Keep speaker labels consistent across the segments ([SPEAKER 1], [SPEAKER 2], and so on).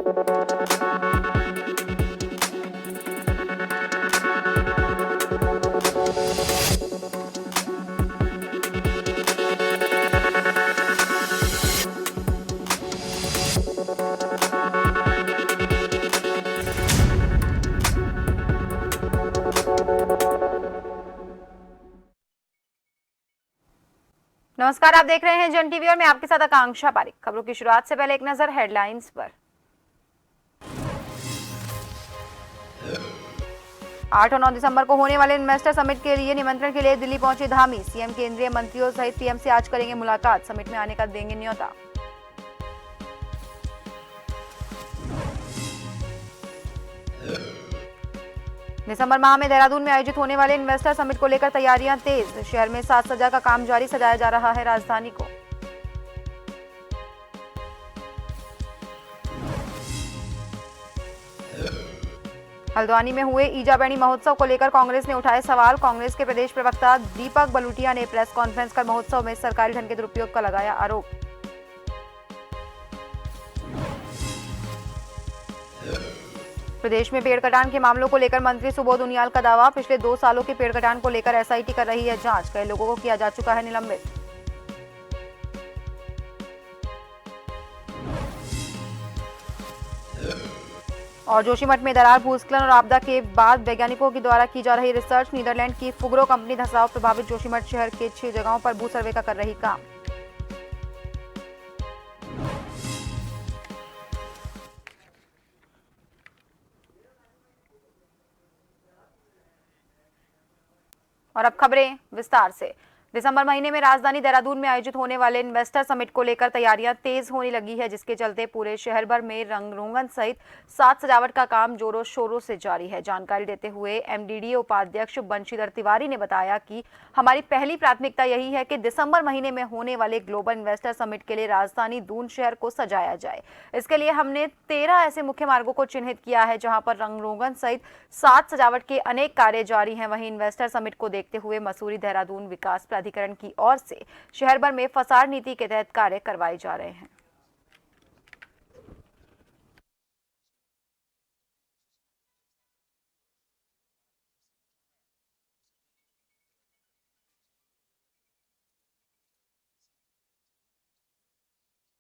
[SPEAKER 1] नमस्कार, आप देख रहे हैं जन टीवी और मैं आपके साथ आकांक्षा पारिक। खबरों की शुरुआत से पहले एक नजर हेडलाइंस पर। 8 और 9 दिसंबर को होने वाले इन्वेस्टर समिट के लिए निमंत्रण के लिए दिल्ली पहुंचे धामी। सीएम केंद्रीय मंत्रियों सहित पीएम से आज करेंगे मुलाकात। समिट में आने का देंगे न्योता। दिसंबर माह में देहरादून में आयोजित होने वाले इन्वेस्टर समिट को लेकर तैयारियां तेज। शहर में साज सज्जा का काम जारी, सजाया जा रहा है राजधानी को। हल्द्वानी में हुए ईजा बैणी महोत्सव को लेकर कांग्रेस ने उठाए सवाल। कांग्रेस के प्रदेश प्रवक्ता दीपक बलूटिया ने प्रेस कॉन्फ्रेंस कर महोत्सव में सरकारी धन के दुरुपयोग का लगाया आरोप। प्रदेश में पेड़ कटान के मामलों को लेकर मंत्री सुबोध उनियाल का दावा। पिछले 2 सालों के पेड़ कटान को लेकर एसआईटी कर रही है जांच। कई लोगों को किया जा चुका है निलंबित। और जोशीमठ में दरार भूस्खलन और आपदा के बाद वैज्ञानिकों के द्वारा की जा रही रिसर्च। नीदरलैंड की फुगरो कंपनी धंसाव प्रभावित जोशीमठ शहर के 6 जगहों पर भू सर्वे का कर रही काम। और अब खबरें विस्तार से। दिसंबर महीने में राजधानी देहरादून में आयोजित होने वाले इन्वेस्टर समिट को लेकर तैयारियां तेज होने लगी है, जिसके चलते पूरे शहर भर में रंग रोगन सहित साज सजावट का काम जोरों शोरों से जारी है। जानकारी देते हुए एमडीडीए उपाध्यक्ष बंशीधर तिवारी ने बताया कि हमारी पहली प्राथमिकता यही है कि दिसंबर महीने में होने वाले ग्लोबल इन्वेस्टर समिट के लिए राजधानी दून शहर को सजाया जाए। इसके लिए हमने 13 ऐसे मुख्य मार्गों को चिन्हित किया है जहां पर रंग रोगन सहित साज सजावट के अनेक कार्य जारी हैं। वहीं इन्वेस्टर समिट को देखते हुए मसूरी देहरादून विकास प्राधिकरण की ओर से शहर भर में फसाड नीति के तहत कार्य करवाए जा रहे हैं।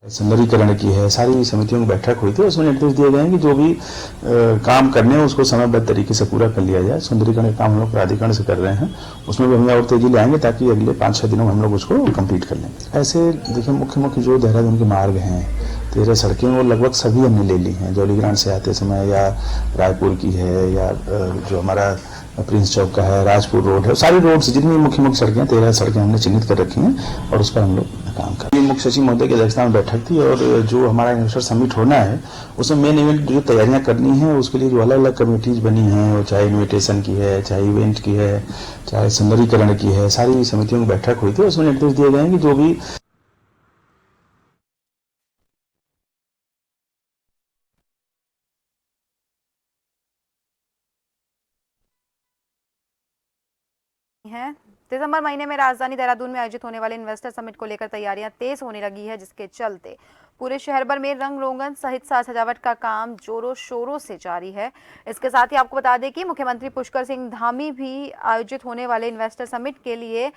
[SPEAKER 2] सुंदरीकरण की है, सारी समितियों की बैठक हुई थी। उसमें निर्देश दिए गए हैं कि जो भी काम करने हैं उसको समयबद्ध तरीके से पूरा कर लिया जाए। सुंदरीकरण का काम हम लोग प्राधिकरण से कर रहे हैं, उसमें भी हम और तेजी लाएंगे ताकि अगले 5-6 दिनों में हम लोग उसको कंप्लीट कर लेंगे। ऐसे देखिए मुख्य जो देहरादून के मार्ग हैं, 13 सड़कें, वो लगभग सभी हमने ले ली हैं। जौलीग्रांट से आते समय या रायपुर की है या जो हमारा प्रिंस चौक का है, राजपुर रोड है, सारी रोड से जितनी मुख्य सड़कें 13 सड़कें हमने चिन्हित कर रखी हैं और उस पर हम लोग काम कर रहे हैं। मुख्य सचिव महोदय की अध्यक्षता में बैठक थी और जो हमारा इन्वेस्टर समिट होना है उसमें मेन इवेंट जो तैयारियां करनी है उसके लिए जो अलग अलग कमेटीज बनी हैं, वो चाहे इन्विटेशन की है, चाहे इवेंट की है, चाहे सुंदरीकरण की है, सारी समितियों की बैठक हुई थी। उसमें निर्देश दिए गए हैं कि जो भी
[SPEAKER 1] हैं। दिसंबर महीने में राजधानी देहरादून में आयोजित होने वाले इन्वेस्टर समिट को लेकर तैयारियां तेज होने लगी है, जिसके चलते पूरे शहर भर में रंग रोगन सहित साज सजावट का काम जोरों शोरों से जारी है। इसके साथ ही आपको बता दें कि मुख्यमंत्री पुष्कर सिंह धामी भी आयोजित होने वाले इन्वेस्टर समिट के लिए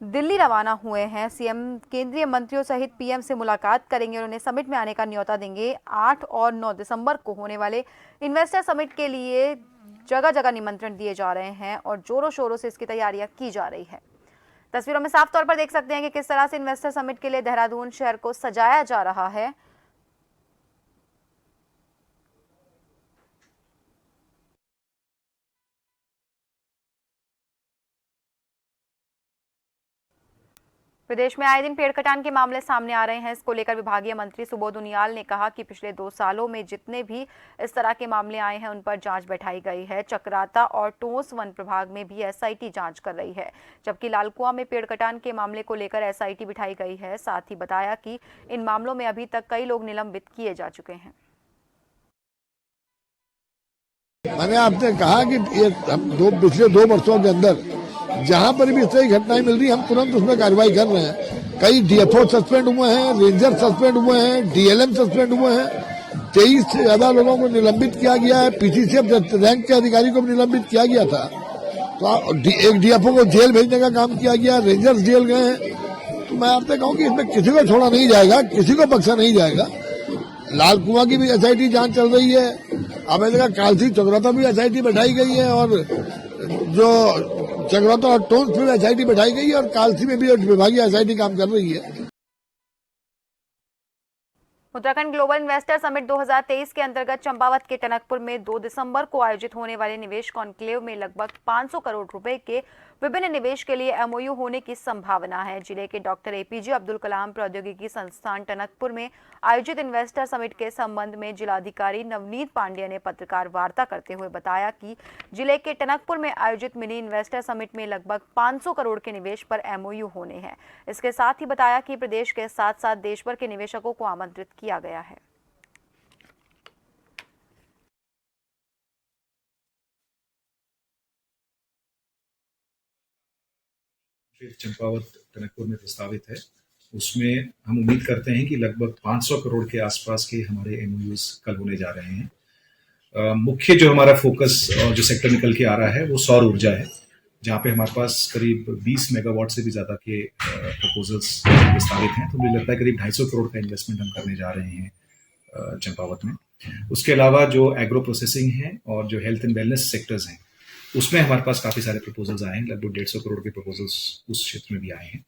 [SPEAKER 1] दिल्ली रवाना हुए हैं। सीएम केंद्रीय मंत्रियों सहित पीएम से मुलाकात करेंगे और उन्हें समिट में आने का न्योता देंगे। 8 और 9 दिसंबर को होने वाले इन्वेस्टर समिट के लिए जगह जगह निमंत्रण दिए जा रहे हैं और जोरों शोरों से इसकी तैयारियां की जा रही है। तस्वीरों में साफ तौर पर देख सकते हैं कि किस तरह से इन्वेस्टर समिट के लिए देहरादून शहर को सजाया जा रहा है। प्रदेश में आए दिन पेड़ कटान के मामले सामने आ रहे हैं। इसको लेकर विभागीय मंत्री सुबोध उनियाल ने कहा कि पिछले 2 सालों में जितने भी इस तरह के मामले आए हैं उन पर जांच बैठाई गई है। चक्राता और टोंस वन प्रभाग में भी एसआईटी जांच कर रही है, जबकि लालकुआं में पेड़ कटान के मामले को लेकर एसआईटी बिठाई गई है। साथ ही बताया कि इन मामलों में अभी तक कई लोग निलंबित किए जा चुके हैं।
[SPEAKER 3] मैंने आपने कहा कि ये पिछले 2 वर्षों के अंदर जहां पर भी इस तरह की घटनाएं मिल रही हम तुरंत उसमें कार्रवाई कर रहे हैं। कई डीएफओ सस्पेंड हुए हैं, रेंजर सस्पेंड हुए हैं, डीएलएम सस्पेंड हुए हैं 23 से ज्यादा लोगों को निलंबित किया गया है। पीसीसीएफ रैंक के अधिकारी को भी निलंबित किया गया था। तो एक डीएफओ को जेल भेजने का काम किया गया, रेंजर्स जेल गए हैं। तो मैं आपसे कहूं कि इसमें किसी को छोड़ा नहीं जाएगा, किसी को बख्शा नहीं जाएगा। लाल कुआं की भी एसआईटी जांच चल रही है। अब ऐसे कालसी चक्राता भी एसआईटी बैठाई गई है, और जो चक्राता और टोन्स में एसआईटी बैठाई गई है, और कालसी में भी विभागीय एसआईटी काम कर रही है।
[SPEAKER 1] उत्तराखंड ग्लोबल इन्वेस्टर समिट 2023 के अंतर्गत चंपावत के टनकपुर में 2 दिसंबर को आयोजित होने वाले निवेश कॉन्क्लेव में लगभग 500 करोड़ रुपए के विभिन्न निवेश के लिए एमओयू होने की संभावना है। जिले के डॉक्टर एपीजे अब्दुल कलाम प्रौद्योगिकी संस्थान टनकपुर में आयोजित इन्वेस्टर समिट के संबंध में जिलाधिकारी नवनीत पांडेय ने पत्रकार वार्ता करते हुए बताया कि जिले के टनकपुर में आयोजित मिनी इन्वेस्टर समिट में लगभग 500 करोड़ के निवेश पर एमओयू होने हैं। इसके साथ ही बताया कि प्रदेश के साथ साथ देश भर के निवेशकों को आमंत्रित किया गया है।
[SPEAKER 4] चंपावत टनकपुर में प्रस्तावित है, उसमें हम उम्मीद करते हैं कि लगभग 500 करोड़ के आसपास के हमारे एमओयूज कल होने जा रहे हैं। मुख्य जो हमारा फोकस और जो सेक्टर निकल के आ रहा है वो सौर ऊर्जा है, जहाँ पे हमारे पास करीब 20 मेगावाट से भी ज्यादा के प्रपोजल्स प्रस्तावित हैं। तो मुझे लगता है करीब 250 करोड़ का इन्वेस्टमेंट हम करने जा रहे हैं चंपावत में। उसके अलावा जो एग्रो प्रोसेसिंग है और जो हेल्थ एंड वेलनेस सेक्टर्स हैं, उसमें हमारे पास काफी सारे प्रपोजल्स आए हैं। लगभग 150 करोड़ के प्रपोजल्स उस क्षेत्र में भी आए हैं।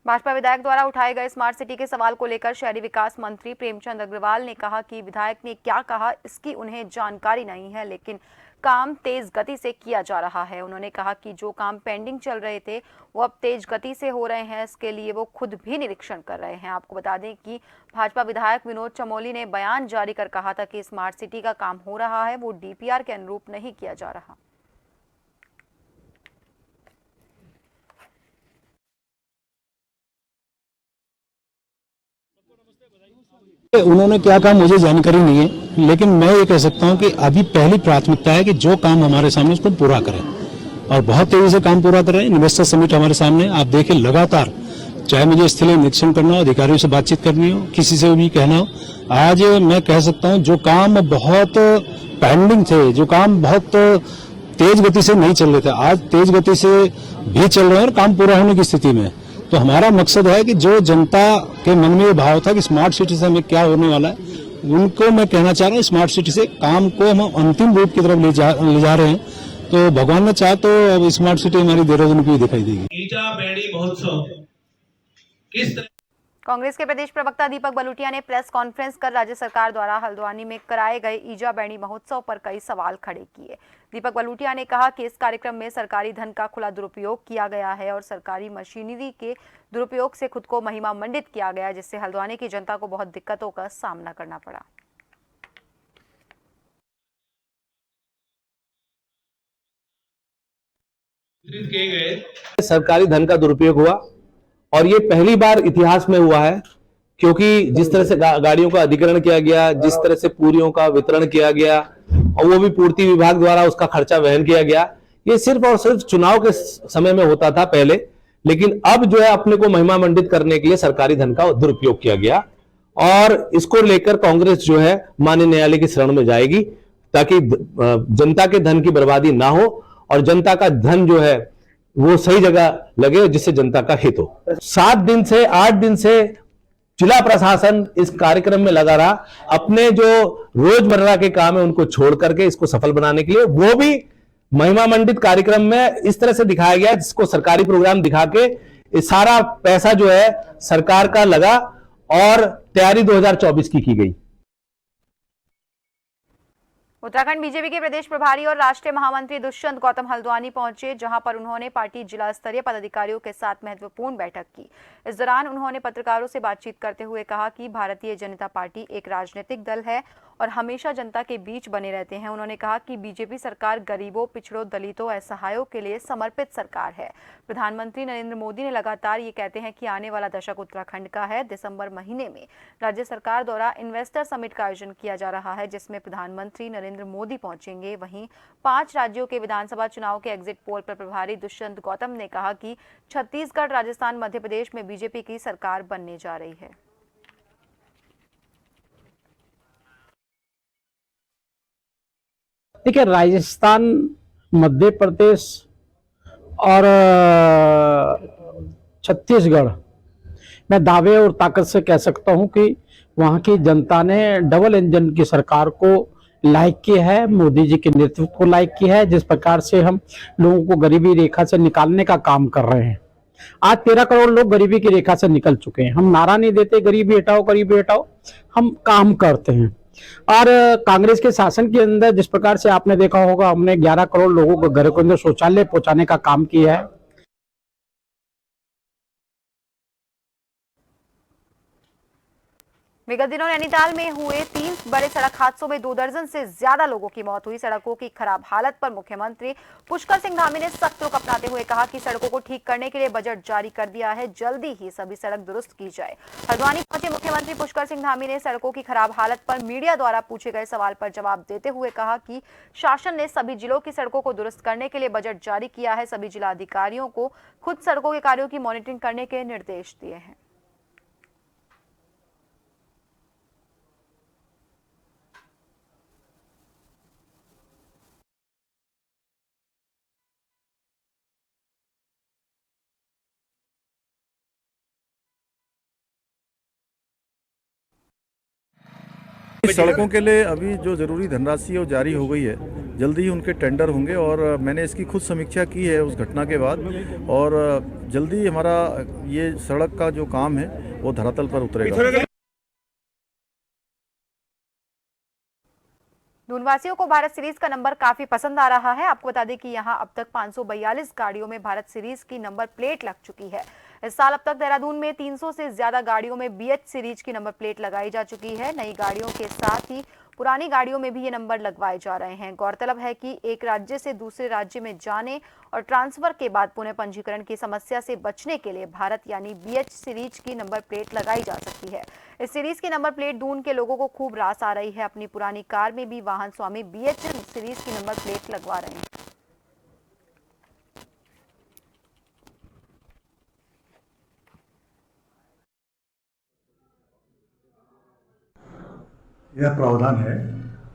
[SPEAKER 1] भाजपा विधायक द्वारा उठाए गए स्मार्ट सिटी के सवाल को लेकर शहरी विकास मंत्री प्रेमचंद अग्रवाल ने कहा कि विधायक ने क्या कहा इसकी उन्हें जानकारी नहीं है, लेकिन काम तेज गति से किया जा रहा है। उन्होंने कहा कि जो काम पेंडिंग चल रहे थे वो अब तेज गति से हो रहे हैं, इसके लिए वो खुद भी निरीक्षण कर रहे हैं। आपको बता दें कि भाजपा विधायक विनोद चमोली ने बयान जारी कर कहा था कि स्मार्ट सिटी का काम हो रहा है, वो डीपीआर के अनुरूप नहीं किया जा रहा।
[SPEAKER 5] उन्होंने क्या कहा मुझे जानकारी नहीं है, लेकिन मैं ये कह सकता हूं कि अभी पहली प्राथमिकता है कि जो काम हमारे सामने उसको पूरा करें, और बहुत तेजी से काम पूरा करें। इन्वेस्टर समिट हमारे सामने आप देखें लगातार, चाहे मुझे स्थलीय निरीक्षण करना हो, अधिकारियों से बातचीत करनी हो, किसी से भी कहना हो, आज मैं कह सकता हूं जो काम बहुत पेंडिंग थे, जो काम बहुत तेज गति से नहीं चल रहे थे, आज तेज गति से भी चल रहे हैं और काम पूरा होने की स्थिति में। तो हमारा मकसद है कि जो जनता के मन में ये भाव था कि स्मार्ट सिटी से हमें क्या होने वाला है, उनको मैं कहना चाह रहा हूँ स्मार्ट सिटी से काम को हम अंतिम रूप की तरफ ले जा रहे हैं। तो भगवान ने चाहा तो अब स्मार्ट सिटी हमारी देहरादून की दिखाई देगी।
[SPEAKER 6] ईजा बैणी महोत्सव किस तरह
[SPEAKER 1] कांग्रेस के प्रदेश प्रवक्ता दीपक बलूटिया ने प्रेस कॉन्फ्रेंस कर राज्य सरकार द्वारा हल्द्वानी में कराए गए ईजा बैणी महोत्सव पर कई सवाल खड़े किए। दीपक बलूटिया ने कहा कि इस कार्यक्रम में सरकारी धन का खुला दुरुपयोग किया गया है और सरकारी मशीनरी के दुरुपयोग से खुद को महिमा मंडित किया गया, जिससे हल्द्वानी की जनता को बहुत दिक्कतों का सामना करना पड़ा।
[SPEAKER 6] किए गए
[SPEAKER 7] सरकारी धन का दुरुपयोग हुआ, और ये पहली बार इतिहास में हुआ है, क्योंकि जिस तरह से गाड़ियों का अधिग्रहण किया गया, जिस तरह से पूरियों का वितरण किया गया और वो भी पूर्ति विभाग द्वारा उसका खर्चा वहन किया गया, ये सिर्फ और सिर्फ चुनाव के समय में होता था पहले, लेकिन अब जो है अपने को महिमा मंडित करने के लिए सरकारी धन का दुरुपयोग किया गया। और इसको लेकर कांग्रेस जो है माननीय न्यायालय की शरण में जाएगी, ताकि जनता के धन की बर्बादी ना हो और जनता का धन जो है वो सही जगह लगे, जिससे जनता का हित हो। 7 दिन से 8 दिन से जिला प्रशासन इस कार्यक्रम में लगा रहा, अपने जो रोजमर्रा के काम है उनको छोड़ करके इसको सफल बनाने के लिए। वो भी महिमा मंडित कार्यक्रम में इस तरह से दिखाया गया, जिसको सरकारी प्रोग्राम दिखा के सारा पैसा जो है सरकार का लगा और तैयारी 2024 की गई।
[SPEAKER 1] उत्तराखंड बीजेपी के प्रदेश प्रभारी और राष्ट्रीय महामंत्री दुष्यंत गौतम हल्द्वानी पहुंचे, जहां पर उन्होंने पार्टी जिला स्तरीय पदाधिकारियों के साथ महत्वपूर्ण बैठक की। इस दौरान उन्होंने पत्रकारों से बातचीत करते हुए कहा कि भारतीय जनता पार्टी एक राजनीतिक दल है और हमेशा जनता के बीच बने रहते हैं। उन्होंने कहा कि बीजेपी सरकार गरीबों, पिछड़ों, दलितों, असहायों के लिए समर्पित सरकार है। प्रधानमंत्री नरेंद्र मोदी ने लगातार ये कहते हैं कि आने वाला दशक उत्तराखंड का है। दिसंबर महीने में राज्य सरकार द्वारा इन्वेस्टर समिट का आयोजन किया जा रहा है, जिसमें प्रधानमंत्री नरेंद्र मोदी पहुंचेंगे। वहीं 5 राज्यों के विधानसभा चुनाव के एग्जिट पोल पर प्रभारी दुष्यंत गौतम ने कहा कि छत्तीसगढ़, राजस्थान, मध्य प्रदेश में बीजेपी की सरकार बनने जा रही है।
[SPEAKER 5] देखिए, राजस्थान, मध्य प्रदेश और छत्तीसगढ़, मैं दावे और ताकत से कह सकता हूं कि वहां की जनता ने डबल इंजन की सरकार को लाइक किया है, मोदी जी के नेतृत्व को लाइक किया है। जिस प्रकार से हम लोगों को गरीबी रेखा से निकालने का काम कर रहे हैं, आज 13 करोड़ लोग गरीबी की रेखा से निकल चुके हैं। हम नारा नहीं देते गरीबी हटाओ, हम काम करते हैं। और कांग्रेस के शासन के अंदर जिस प्रकार से आपने देखा होगा, हमने 11 करोड़ लोगों को घर के अंदर शौचालय पहुंचाने का काम किया है।
[SPEAKER 1] विगत दिनों नैनीताल में हुए 3 बड़े सड़क हादसों में 2 दर्जन से ज्यादा लोगों की मौत हुई। सड़कों की खराब हालत पर मुख्यमंत्री पुष्कर सिंह धामी ने सख्त रुख अपनाते हुए कहा कि सड़कों को ठीक करने के लिए बजट जारी कर दिया है, जल्दी ही सभी सड़क दुरुस्त की जाए। हल्द्वानी पहुंचे मुख्यमंत्री पुष्कर सिंह धामी ने सड़कों की खराब हालत पर मीडिया द्वारा पूछे गए सवाल पर जवाब देते हुए कहा कि शासन ने सभी जिलों की सड़कों को दुरुस्त करने के लिए बजट जारी किया है। सभी जिलाधिकारियों को खुद सड़कों के कार्यों की मॉनिटरिंग करने के निर्देश दिए हैं।
[SPEAKER 8] सड़कों के लिए अभी जो ज़रूरी धनराशि है वो जारी हो गई है, जल्दी ही उनके टेंडर होंगे और मैंने इसकी खुद समीक्षा की है उस घटना के बाद, और जल्दी ही हमारा ये सड़क का जो काम है वो धरातल पर उतरेगा।
[SPEAKER 1] दूनवासियों को भारत सीरीज का नंबर काफी पसंद आ रहा है। आपको बता दें कि यहां अब तक 542 गाड़ियों में भारत सीरीज की नंबर प्लेट लग चुकी है। इस साल अब तक देहरादून में 300 से ज्यादा गाड़ियों में बीएच सीरीज की नंबर प्लेट लगाई जा चुकी है। नई गाड़ियों के साथ ही पुरानी गाड़ियों में भी ये नंबर लगवाए जा रहे हैं। गौरतलब है कि एक राज्य से दूसरे राज्य में जाने और ट्रांसफर के बाद पुनः पंजीकरण की समस्या से बचने के लिए भारत यानी बीएच सीरीज की नंबर प्लेट लगाई जा सकती है। इस सीरीज की नंबर प्लेट दून के लोगों को खूब रास आ रही है। अपनी पुरानी कार में भी वाहन स्वामी बीएच सीरीज की नंबर प्लेट लगवा रहे हैं।
[SPEAKER 9] यह प्रावधान है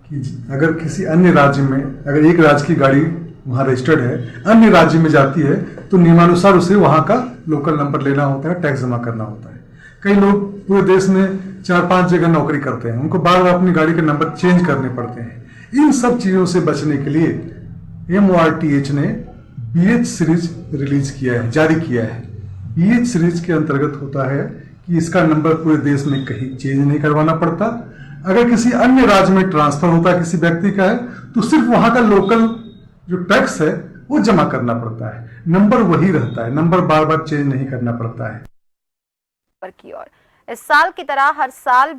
[SPEAKER 9] कि अगर किसी अन्य राज्य में, अगर एक राज्य की गाड़ी वहाँ रजिस्टर्ड है, अन्य राज्य में जाती है तो नियमानुसार उसे वहाँ का लोकल नंबर लेना होता है, टैक्स जमा करना होता है। कई लोग पूरे देश में 4-5 जगह नौकरी करते हैं, उनको बार बार अपनी गाड़ी के नंबर चेंज करने पड़ते हैं। इन सब चीज़ों से बचने के लिए MORTH ने BH सीरीज रिलीज किया है, जारी किया है। BH सीरीज के अंतर्गत होता है कि इसका नंबर पूरे देश में कहीं चेंज नहीं करवाना पड़ता। अगर किसी अन्य राज्य में ट्रांसफर होता है, किसी व्यक्ति का है, तो सिर्फ वहां का लोकल जो टैक्स है वो जमा करना पड़ता है, नंबर वही रहता है, नंबर बार बार चेंज नहीं करना पड़ता है।
[SPEAKER 1] की ओर इस साल की तरह हर साल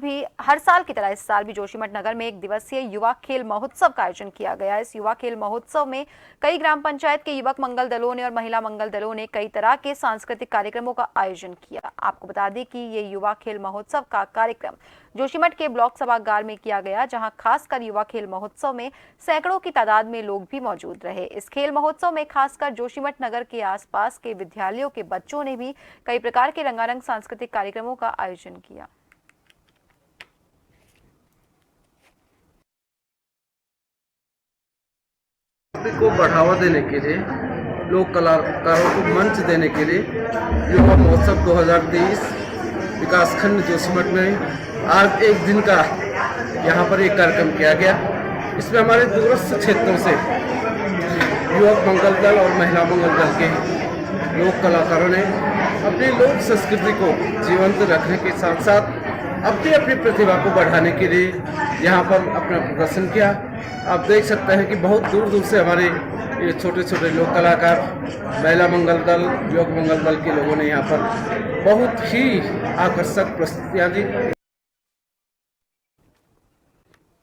[SPEAKER 1] इस साल भी जोशीमठ नगर में 1 दिवसीय युवा खेल महोत्सव का आयोजन किया गया। इस युवा खेल महोत्सव में कई ग्राम पंचायत के युवक मंगल दलों ने और महिला मंगल दलों ने कई तरह के सांस्कृतिक कार्यक्रमों का आयोजन किया। आपको बता दें कि ये युवा खेल महोत्सव का कार्यक्रम जोशीमठ के ब्लॉक सभागार में किया गया, जहां खासकर युवा खेल महोत्सव में सैकड़ों की तादाद में लोग भी मौजूद रहे। इस खेल महोत्सव में खासकर जोशीमठ नगर के आसपास के विद्यालयों के बच्चों ने भी कई प्रकार के रंगारंग सांस्कृतिक कार्यक्रमों का आयोजन किया।
[SPEAKER 10] को बढ़ावा देने के लिए, लोक कलाकारों को मंच देने के लिए युवा महोत्सव 2023 विकासखंड जोशीमठ में आज 1 दिन का यहाँ पर एक कार्यक्रम किया गया। इसमें हमारे दूरस्थ क्षेत्रों से युवक मंगल दल और महिला मंगल दल के लोक कलाकारों ने अपनी लोक संस्कृति को जीवंत रखने के साथ साथ अपनी अपनी प्रतिभा को बढ़ाने के लिए यहाँ पर अपना प्रदर्शन किया। आप देख सकते हैं कि बहुत दूर दूर से हमारे ये छोटे छोटे लोक कलाकार, महिला मंगल दल, युवक मंगल दल के लोगों ने यहाँ पर बहुत ही आकर्षक प्रस्तुतियाँ दी।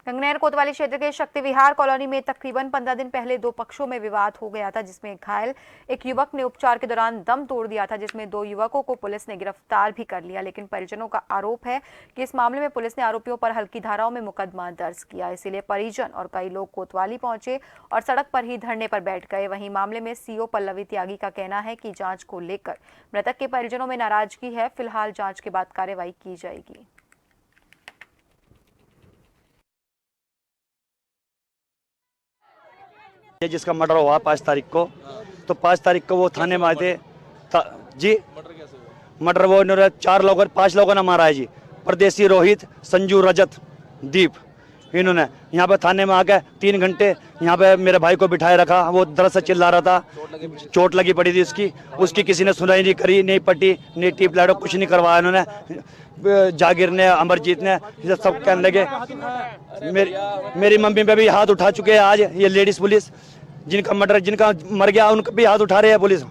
[SPEAKER 1] गंगनहर कोतवाली क्षेत्र के शक्ति विहार कॉलोनी में तकरीबन 15 दिन पहले 2 पक्षों में विवाद हो गया था, जिसमें घायल एक युवक ने उपचार के दौरान दम तोड़ दिया था, जिसमें 2 युवकों को पुलिस ने गिरफ्तार भी कर लिया। लेकिन परिजनों का आरोप है कि इस मामले में पुलिस ने आरोपियों पर हल्की धाराओं में मुकदमा दर्ज किया। इसीलिए परिजन और कई लोग कोतवाली पहुंचे और सड़क पर ही धरने पर बैठ गए। वहीं मामले में CO पल्लवी त्यागी का कहना है कि जांच को लेकर मृतक के परिजनों में नाराजगी है। फिलहाल जांच के बाद कार्रवाई की जाएगी।
[SPEAKER 11] जिसका मर्डर हुआ 5 तारीख को, तो 5 तारीख को वो थाने में आए थे जी। मर्डर वो इन्होंने 5 लोगों ने मारा है जी। परदेसी रोहित, संजू, रजत, दीप, इन्होंने यहाँ पे थाने में आकर 3 घंटे यहाँ पे मेरे भाई को बिठाए रखा। वो दरअसल चिल्ला रहा था, चोट लगी पड़ी थी उसकी किसी ने सुनाई नहीं करी, नहीं पट्टी, नहीं टीप लाइट, कुछ नहीं करवाया इन्होंने। जागिर ने, अमरजीत ने, ये सब कहने लगे। मेरी मम्मी पे भी हाथ उठा चुके हैं आज ये लेडीज पुलिस। जिनका मर गया उनका भी हाथ उठा रहे हैं पुलिस।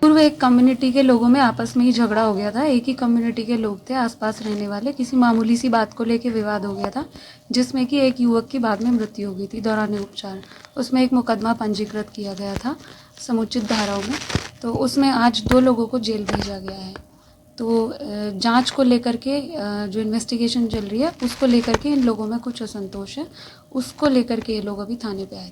[SPEAKER 12] पूर्व एक कम्युनिटी के लोगों में आपस में ही झगड़ा हो गया था। एक ही कम्युनिटी के लोग थे, आसपास रहने वाले। किसी मामूली सी बात को लेकर विवाद हो गया था, जिसमें कि एक युवक की बाद में मृत्यु हो गई थी दौरान उपचार। उसमें एक मुकदमा पंजीकृत किया गया था समुचित धाराओं में। तो उसमें आज 2 लोगों को जेल भेजा गया है। तो जांच को लेकर के जो इन्वेस्टिगेशन चल रही है उसको लेकर के इन लोगों में कुछ असंतोष है, उसको लेकर के ये लोग अभी थाने पे आए।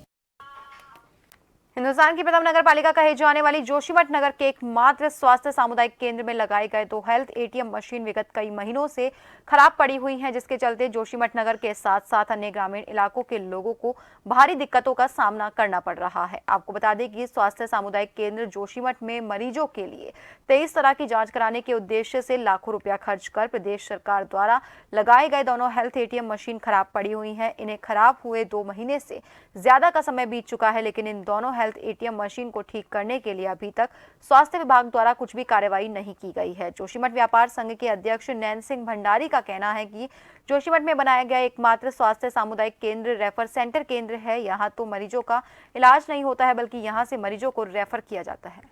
[SPEAKER 1] हिंदुस्तान की प्रथम नगर पालिका कहे जाने वाली जोशीमठ नगर के एकमात्र स्वास्थ्य सामुदायिक केंद्र में लगाए गए 2 हेल्थ एटीएम मशीन विगत कई महीनों से खराब पड़ी हुई हैं, जिसके चलते जोशीमठ नगर के साथ साथ अन्य ग्रामीण इलाकों के लोगों को भारी दिक्कतों का सामना करना पड़ रहा है। आपको बता दें कि स्वास्थ्य सामुदायिक केंद्र जोशीमठ में मरीजों के लिए 23 तरह की जाँच कराने के उद्देश्य से लाखों रुपया खर्च कर प्रदेश सरकार द्वारा लगाए गए दोनों हेल्थ एटीएम मशीन खराब पड़ी हुई है। इन्हें खराब हुए 2 महीने से ज्यादा का समय बीत चुका है, लेकिन इन दोनों हेल्थ एटीएम मशीन को ठीक करने के लिए अभी तक स्वास्थ्य विभाग द्वारा कुछ भी कार्रवाई नहीं की गई है। जोशीमठ व्यापार संघ के अध्यक्ष नैन सिंह भंडारी का कहना है कि जोशीमठ में बनाया गया एकमात्र स्वास्थ्य सामुदायिक केंद्र रेफर सेंटर केंद्र है। यहाँ तो मरीजों का इलाज नहीं होता है, बल्कि यहाँ से मरीजों को रेफर किया जाता है।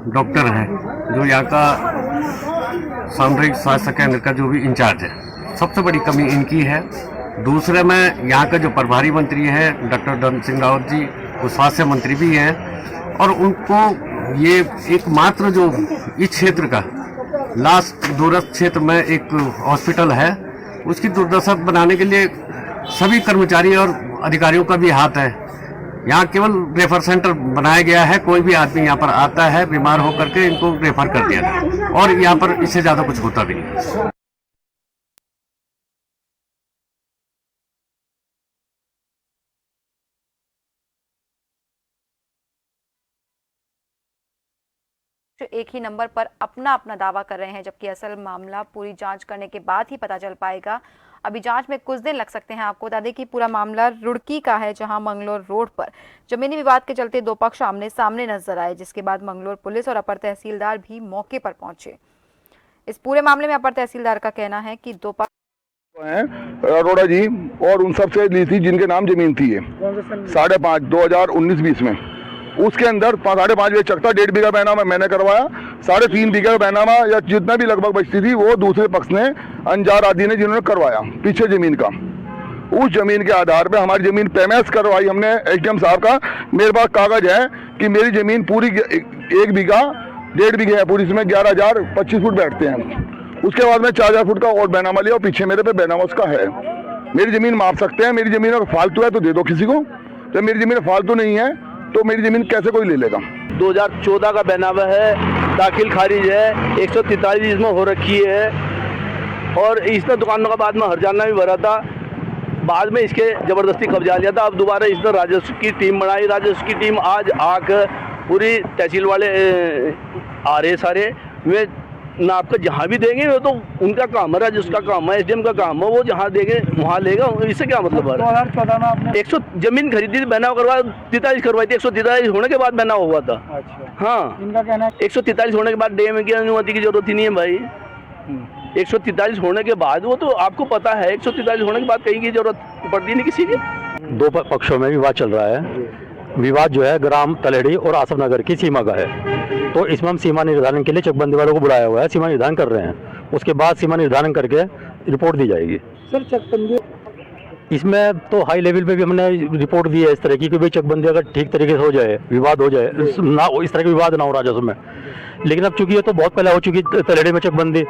[SPEAKER 13] डॉक्टर है जो यहाँ का सामुदायिक स्वास्थ्य केंद्र का जो भी इंचार्ज है, सबसे बड़ी कमी इनकी है। दूसरे में यहाँ का जो प्रभारी मंत्री है डॉक्टर धन सिंह रावत जी, वो स्वास्थ्य मंत्री भी है, और उनको ये एकमात्र जो इस क्षेत्र का लास्ट दूरस्थ क्षेत्र में एक हॉस्पिटल है, उसकी दुर्दशा बनाने के लिए सभी कर्मचारी और अधिकारियों का भी हाथ है। यहाँ केवल रेफर सेंटर बनाया गया है, कोई भी आदमी यहाँ पर आता है बीमार होकर के इनको रेफर कर दिया जाता है, और यहाँ पर इससे ज़्यादा कुछ होता भी नहीं।
[SPEAKER 1] एक ही नंबर पर अपना अपना दावा कर रहे हैं, जबकि असल मामला पूरी जांच करने के बाद ही पता चल पाएगा। अभी जांच में कुछ दिन लग सकते हैं। आपको बता दें कि पूरा मामला रुड़की का है, जहां मंगलोर रोड पर जमीनी विवाद के चलते 2 पक्ष आमने सामने नजर आए, जिसके बाद मंगलोर पुलिस और अपर तहसीलदार भी मौके पर पहुंचे। इस पूरे मामले में अपर तहसीलदार का कहना है कि 2 पक्ष
[SPEAKER 14] अरोड़ा जी और उन सब से ली थी जिनके नाम जमीन थी। 5.5 2019-20 में उसके अंदर 5.5 बीघा चकता, 1.5 बीघा बैनामा मैंने करवाया, 3.5 बीघा बैनामा या जितना भी लगभग बचती थी वो दूसरे पक्ष ने, अंजार आदि ने, जिन्होंने करवाया पीछे जमीन का। उस जमीन के आधार पे हमारी जमीन पेमेंस करवाई हमने एसडीएम साहब का। मेरे पास कागज है कि मेरी जमीन पूरी 1 बीघा 1.5 बीघे है पूरी, इसमें 11,025 फुट बैठते हैं। उसके बाद में 4,000 फुट का और बैनामा लिया और पीछे मेरे पे बैनामा उसका है। मेरी जमीन माप सकते हैं, मेरी जमीन अगर फालतू है तो दे दो किसी को, जब मेरी जमीन फालतू नहीं है तो मेरी जमीन कैसे कोई ले लेगा।
[SPEAKER 15] 2014 का बैनामा है, दाखिल खारिज है, 143 इसमें हो रखी है, और इसने दुकानों का बाद में हरजाना भी भरा था, बाद में इसके ज़बरदस्ती कब्जा लिया था। अब दोबारा इसने राजस्व की टीम बनाई, राजस्व की टीम आज आकर पूरी तहसील वाले आ रहे सारे, वे नाप कर जहाँ भी देंगे वो तो उनका काम है, राजस्व का काम है, एसडीएम का काम है, वो जहाँ देंगे वहाँ लेगा। इससे क्या मतलब है? 2014 में आपने 100 जमीन खरीदी थी, बैनाव करवा 43 करवाई थी, 143 होने के बाद बैनाव हुआ था। अच्छा। हाँ, इनका कहना है 143 होने के बाद डीएम की अनुमति की जरूरत ही नहीं है भाई। 143 होने के बाद वो तो आपको पता है, 143 होने के बाद कहीं की जरूरत पड़ती नहीं किसी की।
[SPEAKER 16] 2 पक्षों में विवाद चल रहा है। विवाद जो है ग्राम तलेड़ी और आसफ नगर की सीमा का है, तो इसमें हम सीमा निर्धारण के लिए चकबंदी वालों को बुलाया हुआ है, सीमा निर्धारण कर रहे हैं। उसके बाद सीमा निर्धारण करके रिपोर्ट दी जाएगी। सर चकबंदी इसमें तो हाई लेवल पे भी हमने रिपोर्ट दी है इस तरह की कि भाई चकबंदी अगर ठीक तरीके से हो जाए, विवाद हो जाए ना, इस तरह के विवाद ना हो राजस्व में। लेकिन अब चूंकि ये तो बहुत पहले हो चुकी तलेड़ी में चकबंदी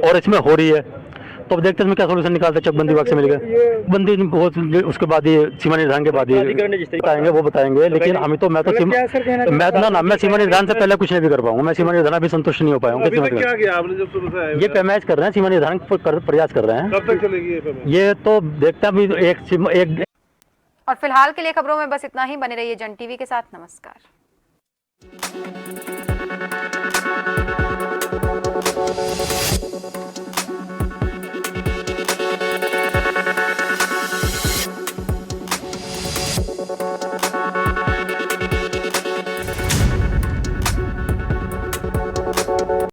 [SPEAKER 16] और इसमें हो रही है, तो अब देखते हैं क्या सोल्यूशन निकालते हैं। चकबंदी विभाग से मिलेगा बंदी बहुत, उसके बाद ये सीमा निर्धारण के बाद ये बताएंगे, वो बताएंगे। लेकिन हमें तो मैं सीमा निर्धारण से पहले कुछ नहीं भी कर पाऊंगा। मैं सीमा निर्धारण भी संतुष्ट नहीं हो पाऊंगा। ये पैमाइश कर रहे हैं, सीमा निर्धारण प्रयास कर रहे हैं। कब तक चलेगी ये तो देखते हैं। अभी एक
[SPEAKER 1] और फिलहाल के लिए खबरों में बस इतना ही। बने रहिए जन टीवी के साथ। नमस्कार।